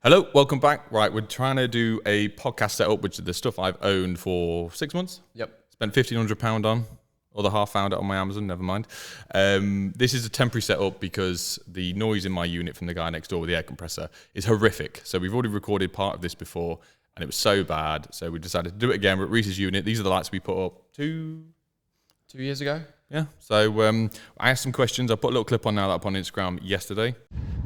Hello, welcome back. Right, we're trying to do a podcast setup, which is the stuff I've owned for 6 months. Yep. Spent £1,500 on. Other half found it on my Amazon, never mind. This is a temporary setup because the noise in my unit from the guy next door with the air compressor is horrific. So we've already recorded part of this before, and it was so bad. So we decided to do it again. We're at Reese's unit. These are the lights we put up 2 years ago. Yeah. So I asked some questions. I put a little clip on now that up on Instagram yesterday.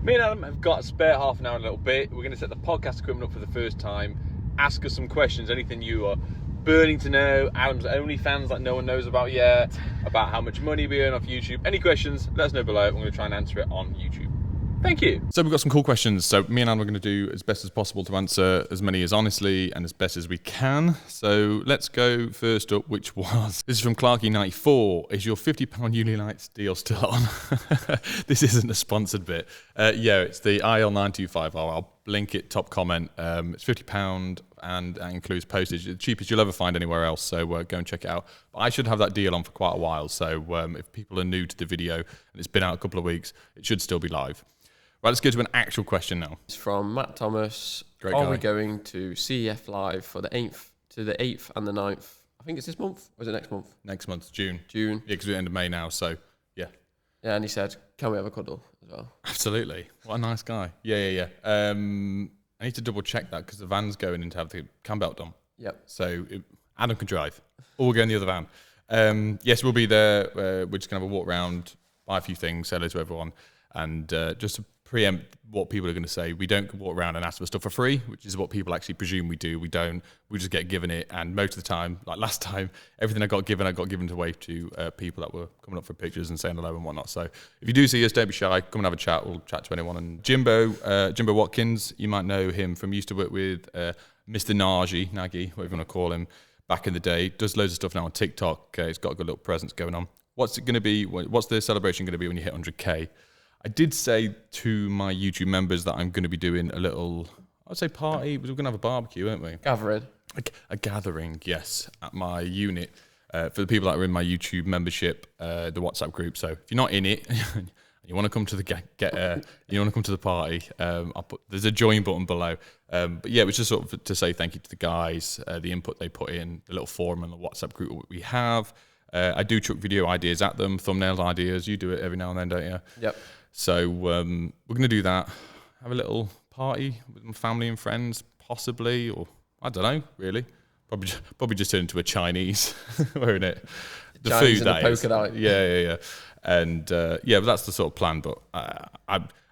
Me and Adam have got a spare half an hour, a little bit. We're going to set the podcast equipment up for the first time. Ask us some questions, anything you are burning to know. Adam's OnlyFans that no one knows about yet, about how much money we earn off YouTube. Any questions, let us know below. I'm going to try and answer it on YouTube. Thank you. So we've got some cool questions. So me and Adam are going to do as best as possible to answer as many as honestly and as best as we can. So let's go first up, which was, this is from Clarky94. Is your £50 Unilights deal still on? This isn't a sponsored bit. Yeah, it's the IL925R. I'll link it, top comment. It's £50 and that includes postage. It's the cheapest you'll ever find anywhere else, so go and check it out. But I should have that deal on for quite a while, so if people are new to the video and it's been out a couple of weeks, it should still be live. Right, let's go to an actual question now. It's from Matt Thomas. Great Are guy. we going to CEF Live for the 8th to the 8th and the 9th? I think it's this month, or is it next month? Next month, June. June. Yeah, because we're at the end of May now, so yeah. Yeah, and he said, can we have a cuddle as well? Absolutely. What a nice guy. Yeah. I need to double check that because the van's going in to have the cam belt done. Yep. So Adam can drive, or we'll go in the other van. Yes, we'll be there. We're just going to have a walk around, buy a few things, say hello to everyone, and just to preempt what people are going to say, we don't walk around and ask for stuff for free, which is what people actually presume we do. We don't. We just get given it, and most of the time, like last time, everything I got given away to people that were coming up for pictures and saying hello and whatnot. So if you do see us, don't be shy. Come and have a chat. We'll chat to anyone. And Jimbo Watkins, you might know him from used to work with Mr. Nagy, whatever you want to call him, back in the day. Does loads of stuff now on TikTok. He's got a good little presence going on. What's it going to be? What's the celebration going to be when you hit 100K? I did say to my YouTube members that I'm going to be doing a little, I'd say party. We're going to have a barbecue, aren't we? Gathering. A gathering, yes, at my unit. For the people that are in my YouTube membership, the WhatsApp group. So if you're not in it, you want to come to the you want to come to the party, there's a join button below. But yeah, it was just sort of to say thank you to the guys, the input they put in, the little forum and the WhatsApp group we have. I do chuck video ideas at them, thumbnail ideas. You do it every now and then, don't you? Yep. So we're going to do that. Have a little party with my family and friends, possibly, or I don't know, really. Probably just turn into a Chinese, won't it? The Chinese food, and that the is. polka dot. Yeah. And but that's the sort of plan. But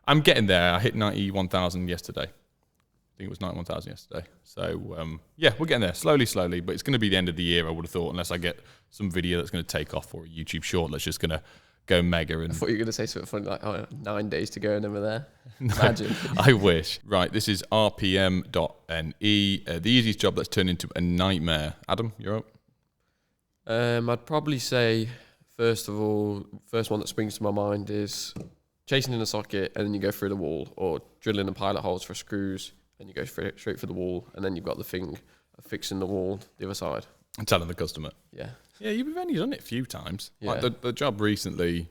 I'm getting there. I hit 91,000 yesterday. I think it was 91,000 yesterday. So we're getting there slowly. But it's going to be the end of the year, I would have thought, unless I get some video that's going to take off, or a YouTube short that's just going to go mega. And I thought you were going to say something funny like, 9 days to go and then we're there. Imagine. I wish. Right, this is rpm.ne. The easiest job that's turned into a nightmare. Adam, you're up. I'd probably say, first of all, first one that springs to my mind is chasing in a socket and then you go through the wall, or drilling the pilot holes for screws and you go straight for the wall, and then you've got the thing of fixing the wall the other side. And telling the customer. Yeah. Yeah, you've only done it a few times. Yeah. Like the job recently,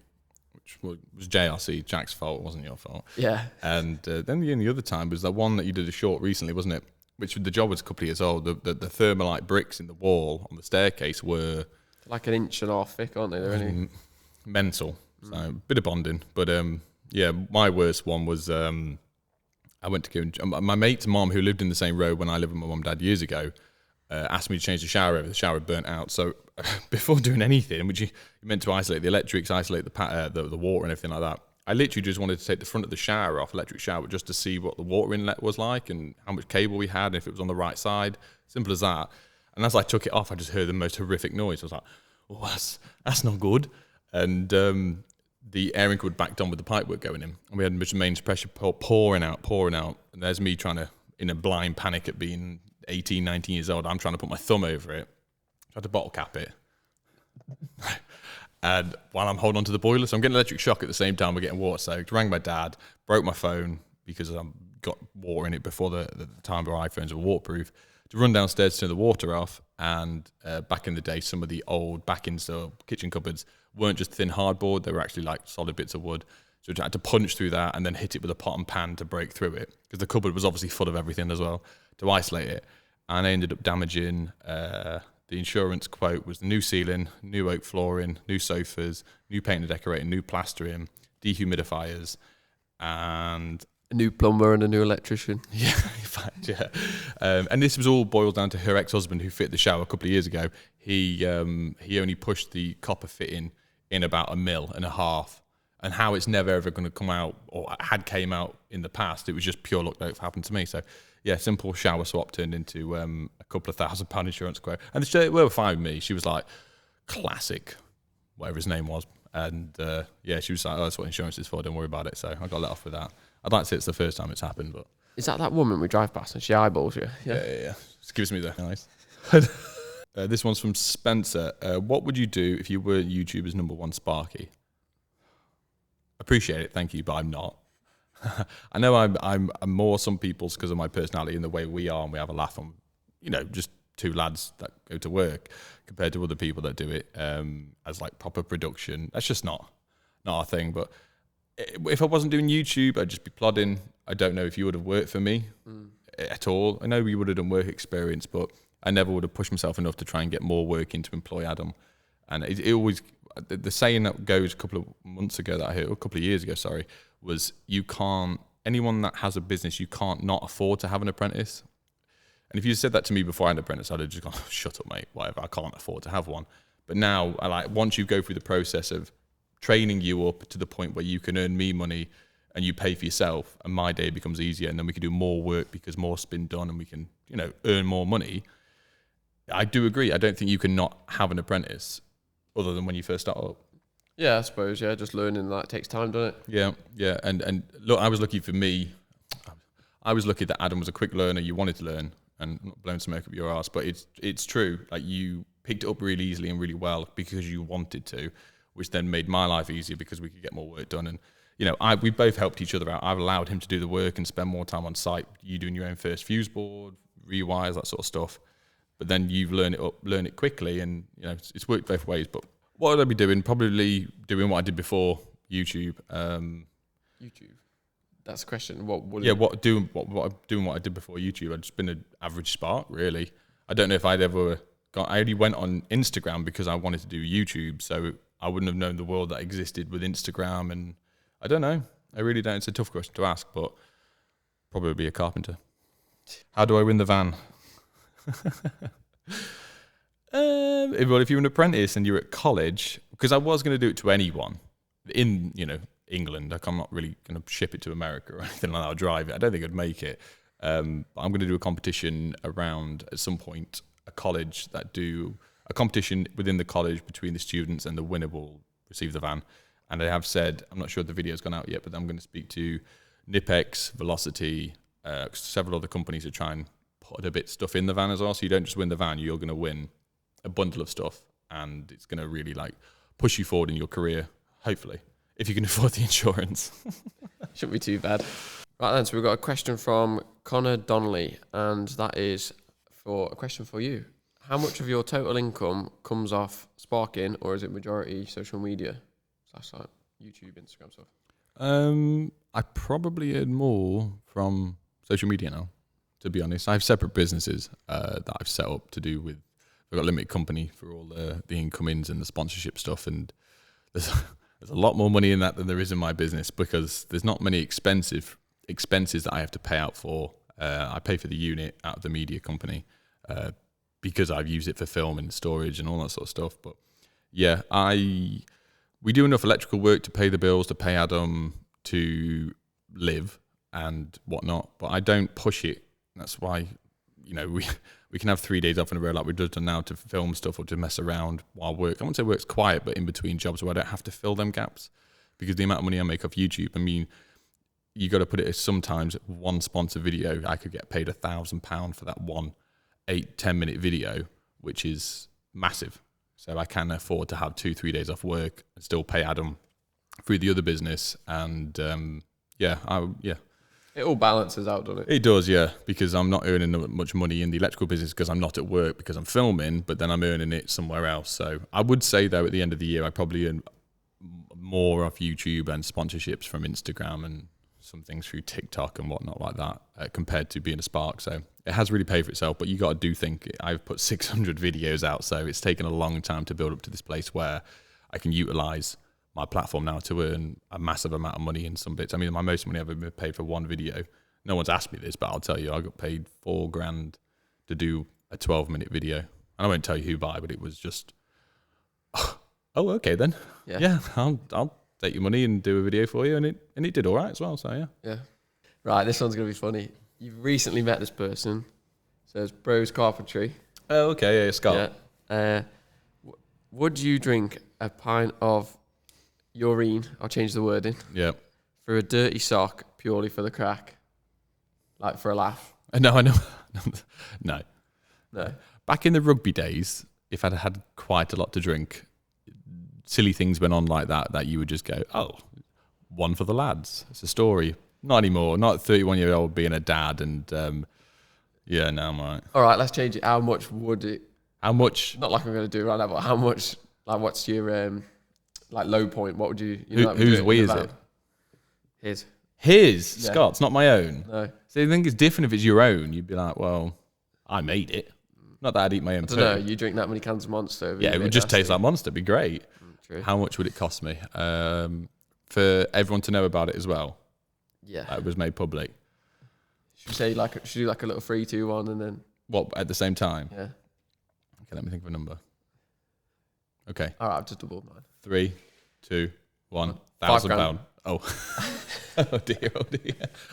which was JRC, Jack's fault, it wasn't your fault. Yeah. And then the other time was the one that you did a short recently, wasn't it? Which the job was a couple of years old. The thermalite bricks in the wall on the staircase were like 1.5 inches thick, aren't they? They're only mental. So a bit of bonding. But my worst one was I went to go. My mate's mom, who lived in the same road when I lived with my mum and dad years ago, asked me to change the shower over. The shower had burnt out. So before doing anything, which you meant to isolate the electrics, isolate the water and everything like that, I literally just wanted to take the front of the shower off, electric shower, just to see what the water inlet was like and how much cable we had, and if it was on the right side. Simple as that. And as I took it off, I just heard the most horrific noise. I was like, oh, that's not good. And the airing cord backed on with the pipework going in. And we had mains pressure pouring out. And there's me trying to, in a blind panic at being 18, 19 years old, I'm trying to put my thumb over it, tried to bottle cap it. And while I'm holding on to the boiler, so I'm getting electric shock at the same time we're getting water soaked. Rang my dad, broke my phone because I got water in it before the time where iPhones were waterproof. To run downstairs to turn the water off, and back in the day, some of the old back-in kitchen cupboards weren't just thin hardboard, they were actually like solid bits of wood. So I had to punch through that and then hit it with a pot and pan to break through it, because the cupboard was obviously full of everything as well, to isolate it. And I ended up damaging, the insurance quote was the new ceiling, new oak flooring, new sofas, new paint and decorating, new plastering, dehumidifiers, and A new plumber and a new electrician. yeah, in fact, yeah. And this was all boiled down to her ex-husband who fit the shower a couple of years ago. He only pushed the copper fitting in about 1.5 mil, and how it's never ever going to come out, or had came out in the past. It was just pure luck that it happened to me. So yeah, simple shower swap turned into a couple of £1,000 insurance quote, and they were fine with me. She was like, classic, whatever his name was, and yeah, she was like, oh, that's what insurance is for, don't worry about it. So I got let off with that. I'd like to say it's the first time it's happened, but Is that woman we drive past and she eyeballs you? yeah. Just gives me the nice. This one's from Spencer. What would you do if you were YouTuber's #1 Sparky? Appreciate it, thank you, but I'm not. I know I'm more some people's because of my personality and the way we are, and we have a laugh on, just two lads that go to work, compared to other people that do it as like proper production. That's just not our thing. But if I wasn't doing YouTube, I'd just be plodding. I don't know if you would have worked for me at all. I know we would have done work experience, but I never would have pushed myself enough to try and get more work in to employ Adam. And it always, the saying that goes a couple of years ago, sorry, was anyone that has a business, you can't not afford to have an apprentice. And if you said that to me before I had an apprentice, I'd have just gone, oh, shut up, mate, whatever, I can't afford to have one. But now, once you go through the process of training you up to the point where you can earn me money and you pay for yourself, and my day becomes easier, and then we can do more work because more's been done, and we can, earn more money. I do agree. I don't think you can not have an apprentice other than when you first start up. Yeah, I suppose. Yeah, just learning that takes time, doesn't it? Yeah. And look, I was lucky for me. I was lucky that Adam was a quick learner. You wanted to learn, and not blowing smoke up your ass, but it's true. Like, you picked it up really easily and really well because you wanted to, which then made my life easier because we could get more work done. And we both helped each other out. I've allowed him to do the work and spend more time on site. You doing your own first fuse board, rewires, that sort of stuff. But then you've learn it quickly, and it's worked both ways. But what would I be doing? Probably doing what I did before YouTube. YouTube. That's the question. What I did before YouTube. I'd just been an average spark, really. I don't know if I'd ever got. I only went on Instagram because I wanted to do YouTube, so I wouldn't have known the world that existed with Instagram. And I don't know. I really don't. It's a tough question to ask, but probably be a carpenter. How do I win the van? If you're an apprentice and you're at college, because I was going to do it to anyone in England. Like, I'm not really going to ship it to America or anything like that. I'll drive it. I don't think I'd make it. But I'm going to do a competition around at some point a college that do a competition within the college between the students, and the winner will receive the van. And I have said, I'm not sure if the video's gone out yet, but I'm going to speak to Nipex, Velocity, several other companies to try and put a bit stuff in the van as well. So you don't just win the van, you're going to win a bundle of stuff, and it's going to really push you forward in your career, hopefully, if you can afford the insurance. Shouldn't be too bad. Right then, so we've got a question from Connor Donnelly, and that is a question for you. How much of your total income comes off sparking, or is it majority social media / like YouTube, Instagram stuff? I probably earn more from social media now, to be honest. I have separate businesses that I've set up to do with. I've got a limited company for all the incomings and the sponsorship stuff, and there's a lot more money in that than there is in my business, because there's not many expenses that I have to pay out for. I pay for the unit out of the media company because I've used it for film and storage and all that sort of stuff. But yeah, we do enough electrical work to pay the bills, to pay Adam, to live and whatnot, but I don't push it. That's why, we can have 3 days off in a row like we've just done now to film stuff or to mess around while work. I won't say work's quiet, but in between jobs where I don't have to fill them gaps, because the amount of money I make off YouTube, I mean, you got to put it as sometimes one sponsor video, I could get paid £1,000 for that one 8-10 minute video, which is massive. So I can afford to have 2-3 days off work and still pay Adam through the other business. And yeah. It all balances out, doesn't it? It does, yeah, because I'm not earning much money in the electrical business because I'm not at work, because I'm filming, but then I'm earning it somewhere else. So I would say, though, at the end of the year, I probably earn more off YouTube and sponsorships from Instagram and some things through TikTok and whatnot like that, compared to being a Spark. So it has really paid for itself, but you got to do think I've put 600 videos out, so it's taken a long time to build up to this place where I can utilize my platform now to earn a massive amount of money in some bits. I mean, my most money I've ever paid for one video. No one's asked me this, but I'll tell you, I got paid $4,000 to do a 12-minute video. And I won't tell you who by, but it was just, oh, okay then. Yeah, I'll take your money and do a video for you, and it did all right as well. So yeah. Right, this one's gonna be funny. You've recently met this person. Says Bros Carpentry. Oh, okay, yeah, Scott. Yeah. Would you drink a pint of urine? I'll change the wording. Yeah. For a dirty sock purely for the crack, like for a laugh. No, I know. No. No. Back in the rugby days, if I'd had quite a lot to drink, silly things went on like that you would just go, oh, one for the lads. It's a story. Not anymore. Not 31-year-old being a dad and yeah, no, I'm all right. All right, let's change it. How much would it? How much? Not like I'm going to do it right now, but how much? Like, what's your like low point? What would you? Whose we is it? His. His. Yeah. Scott's not my own. No. So I think it's different if it's your own. You'd be like, well, I made it. Not that I'd eat my own. I don't know. You drink that many cans of Monster. Yeah, it would just taste like Monster. It'd be great. True. How much would it cost me? For everyone to know about it as well. Yeah. That was made public. Should we say should do like a little 3, 2, 1 and then. What, at the same time? Yeah. Okay, let me think of a number. Okay. All right, I've just doubled mine. 3, 2, 1. £1,000. Oh. Oh dear.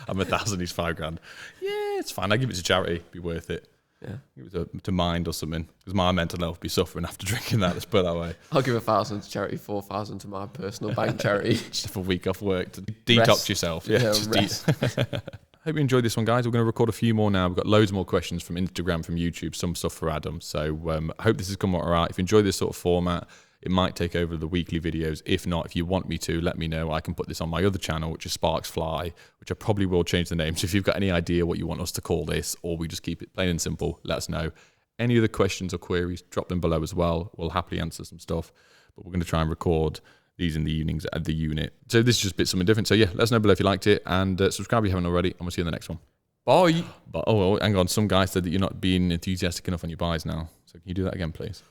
I'm 1,000. He's £5,000. Yeah, it's fine. I give it to charity. It'd be worth it. Yeah. Give it to Mind or something, because my mental health would be suffering after drinking that. Let's put it that way. I'll give 1,000 to charity, 4,000 to my personal bank charity. Just have a week off work to detox Rest. yourself. Yeah. Rest. Hope you enjoyed this one, guys. We're going to record a few more now. We've got loads more questions from Instagram, from YouTube, some stuff for Adam. So I hope this has come out all right. If you enjoy this sort of format, it might take over the weekly videos. If not, if you want me to, let me know. I can put this on my other channel, which is Sparks Fly, which I probably will change the name. So if you've got any idea what you want us to call this, or we just keep it plain and simple, let us know. Any other questions or queries, drop them below as well. We'll happily answer some stuff. But we're going to try and record these in the evenings at the unit. So this is just a bit something different. So yeah, let us know below if you liked it, and subscribe if you haven't already, and we'll see you in the next one. Bye. But hang on, some guy said that you're not being enthusiastic enough on your buys now. So can you do that again, please?